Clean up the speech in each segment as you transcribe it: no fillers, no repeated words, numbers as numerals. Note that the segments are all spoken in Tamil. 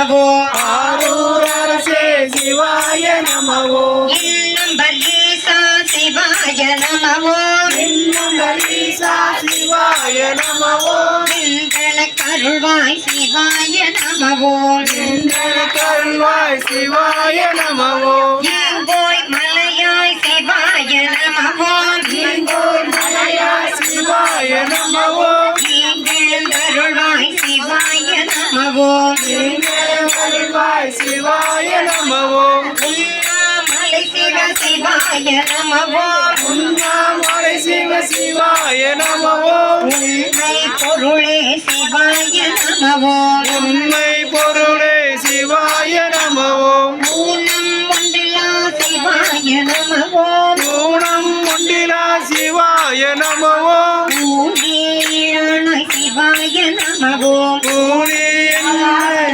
நமவோ ஆரூர் அரசே சிவாய நமவோ இன்னம்பர் ஈசா சிவாய நமவோ இன்னம்பர் ஈசா சிவாய நமவோ இன்றன கருள்வாய் சிவாய நமவோ இன்றன கருள்வாய் சிவாய நமவோ ஈங்கோய் மலையாய் சிவாய நமவோ ஈங்கோய் மலையாய் சிவாய நமவோ ஈங்கெழுந்தருள்வாய் சிவாய நமவோ ஈங்கெழுந்தருள்வாய் சிவாய நமவோ உண்ணாமலை சிவ சிவாய நமவோ உண்ணாமலை சிவ சிவாய நமவோ உண்மை பொருளே சிவாய நமவோ உண்மை பொருளே சிவாய நமவோ ஊனம் ஒன்றிலா சிவாய நமவோ ஊனம் ஒன்றிலா சிவாய நமவோ ஊனேழாய் சிவாய நமவோ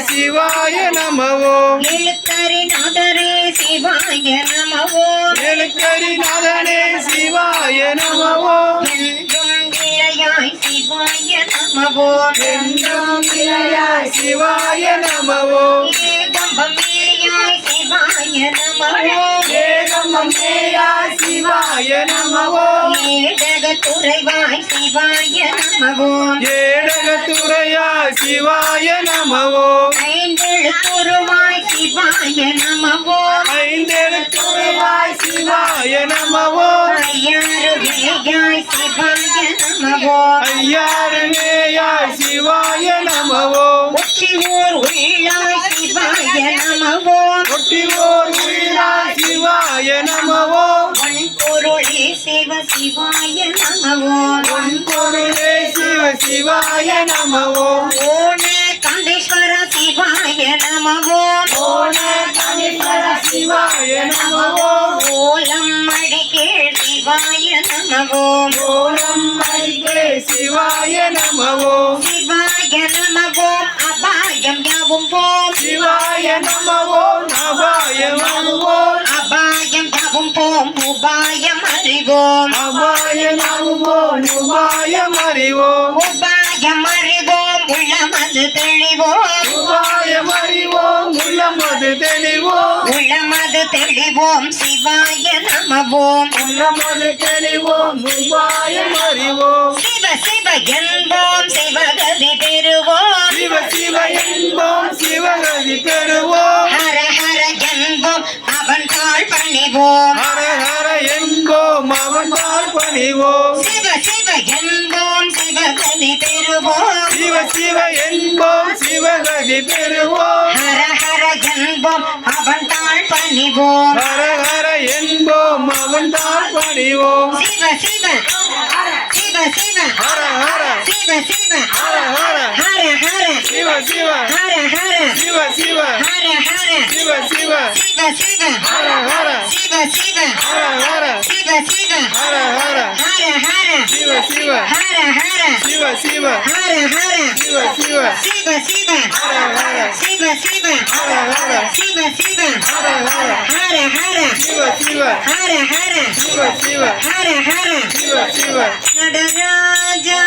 சிவாய நமவோ எழுத்தரிநாதரே சிவாய நமவோ எழுக்கரிநாதனே சிவாய நமவோ என்றும் இளையாய் சிவாய நமவோ என்றும் இளையாய் சிவாய நமவோ ஏகம்பமேயாய் சிவாய நமவோ ஏகம்பமேயாய் சிவாய நமவோ ஏடகத்துறைவாய் சிவாய நமவோ ஏடகத்துறையாய் சிவாய நமவோ ஐந்தெழுத்துருவாய் சிவாய நமவோ ஐந்தெழுத்துறையாய் சிவாய நமவோ ஐயாறு வேயாய் சிவாய நமவோ ஐயாறுநேயாய் சிவாய நமவோ உச்சி ஊர் உள்ளாய் சிவாய நமவோ ஒட்டிவோர் உயிராய் சிவாய நமவோ பொருளே சிவ சிவாய நமவோ பொருளே சிவ சிவாய நமவோ ஓண கண்டேஸ்வர சிவாய நமவோ ஓண கணேஸ்வர சிவாய நமவோ ஓலம் மடிகேள் சிவாய நமவோ ஓலம் மடிகே சிவாய நமவோ சிவாய நமவோ அபாயம் யாவும் போம் சிவாய நமவோ அபாய நமவோ அபாயம் யாவும் போம் உபாயம் அறிவோம் அபாய நமவோ உபாயம் அறிவோம் உபாயம் அறிவோம் உள்ளமது தெளிவோம் உபாயம் அறிவோம் உள்ளமது தெளிவோம் உள்ளமது தெளிவோம் சிவாய நமவோம் உள்ளமது தெளிவோம் உபாயம் அறிவோம் சிவ சிவ என்போம் சிவகதி பெறுவோம் சிவ சிவ என்போம் சிவகதி பெறுவோம் ஹர ஹர என்போம் அவன் தாழ் பணிவோம் ஹர ஹர என்போம் அவன் தாழ் பணிவோம் சிவ சிவ என்போம் சிவகதி பெறுவோம் சிவ சிவ என்போம் சிவகதி பெறுவோம் ஹர ஹர என்போம் அவன் தாழ் பணிவோம் ஹர ஹர என்போம் அவன் தாழ் பணிவோம் சிவ சிவ சிவ சிவ ஹர ஹர சிவ சிவ ஹர ஹர ஹர ஹர சிவ சிவ ஹர ஹர சிவ சிவ ஹர ஹர சிவ சிவ சிவ சிவ ஹர ஹர சிவ சிவ ஹர ஹர சிவ சிவ ஹர ஹர ஹர ஹர சிவ சிவ ஹர ஹர சிவ சிவ ஹர ஹர சிவ சிவ சிவ சிவ ஹர ஹர சிவ சிவ ஹர ஹர சிவ சிவ ஹர ஹர ஹர ஹர சிவ சிவ ஹர ஹர சிவ சிவ ஹர ஹர சிவ சிவ நடராஜா